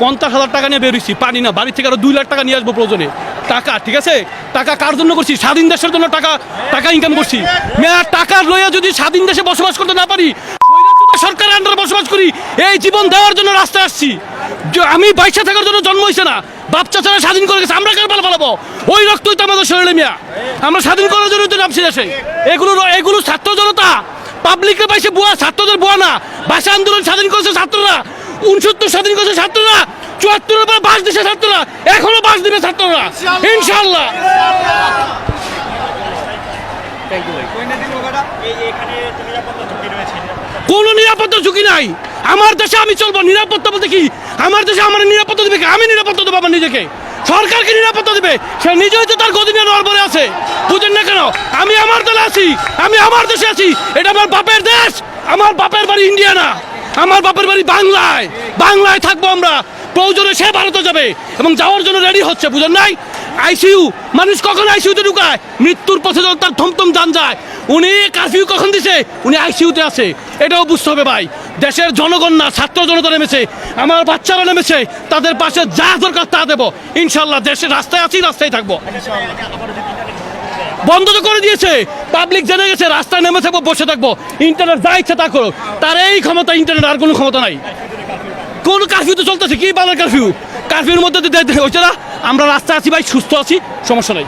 50,000 টাকা নিয়ে বেরোইছি, পানি না, বাড়ি থেকে আরো 2 লাখ টাকা নিয়ে আসবো প্রয়োজনে। টাকা, ঠিক আছে, টাকা কার জন্য করছি? স্বাধীন দেশের জন্য টাকা ইনকাম করছি। টাকা লইয়া যদি স্বাধীন দেশে বসবাস করতে না পারি, সরকারের আন্ডারে বসবাস করি, এই জীবন দেওয়ার জন্য রাস্তায় আসছি। আমি বাইশে থাকার জন্য জন্ম হয়েছে না, বাচ্চা ছাড়া স্বাধীন করে গেছে, আমরা কার পালাবো? ওই রক্তই তো আমাদের শরীরে মিয়া, আমরা স্বাধীন করার জন্য তো নামছি দেশে। এগুলো ছাত্র জনতা পাবলিকের পাইছে বুয়া, ছাত্রদের বুয়া না। ভাষা আন্দোলন স্বাধীন করেছে ছাত্ররা, 69 স্বাধীন করেছে ছাত্ররা, 74-এর পর বাস দিছে ছাত্ররা, এখনো বাস দিবে ছাত্ররা ইনশাআল্লাহ। কোন নিরাপত্তা ঝুঁকি নাই আমার দেশে, আমি চলবো। নিরাপত্তা বলতে কি? আমার দেশে আমার নিরাপত্তা দেবে, আমি নিরাপত্তা দেবো আমার নিজেকে। সরকারকে নিরাপত্তা দেবে, সে নিজেই তো তার গদিনে নড়বড়ে আছে, বুঝেন না কেন? আমি আমার দলে আছি, আমি আমার দেশে আছি, এটা আমার বাপের দেশ। আমার বাপের বাড়ি ইন্ডিয়া না, আমার বাপের বাড়ি বাংলায়। বাংলায় থাকবো আমরা, প্রয়োজনে সে ভারতে যাবে এবং যাওয়ার জন্য রেডি হচ্ছে, বুঝেন নাই? আইসিইউ, মানুষ কখন আইসিইউতে ঢুকায়? মৃত্যুর পথে যখন তার থমথম যান যায়। উনি কারফিউ কখন দিছে? উনি আইসিইউতে আছে, এটাও বুঝতে হবে ভাই। দেশের জনগণ না, ছাত্র জনতা নেমেছে, আমার বাচ্চারা নেমেছে, তাদের পাশে যা দরকার তা দেবো ইনশাল্লাহ। দেশের রাস্তায় আছি, রাস্তায় থাকবো। বন্ধ তো করে দিয়েছে, পাবলিক জেনে গেছে, রাস্তায় নেমে থাকবো, বসে থাকবো, ইন্টারনেট যা ইচ্ছা তা করো। তার এই ক্ষমতা, ইন্টারনেট আর কোনো ক্ষমতা নাই। কোন কারফিউ তো চলতেছে, কি বাংলার কারফিউর মধ্যে হচ্ছে না। আমরা রাস্তায় আছি ভাই, সুস্থ আছি, সমস্যা নাই।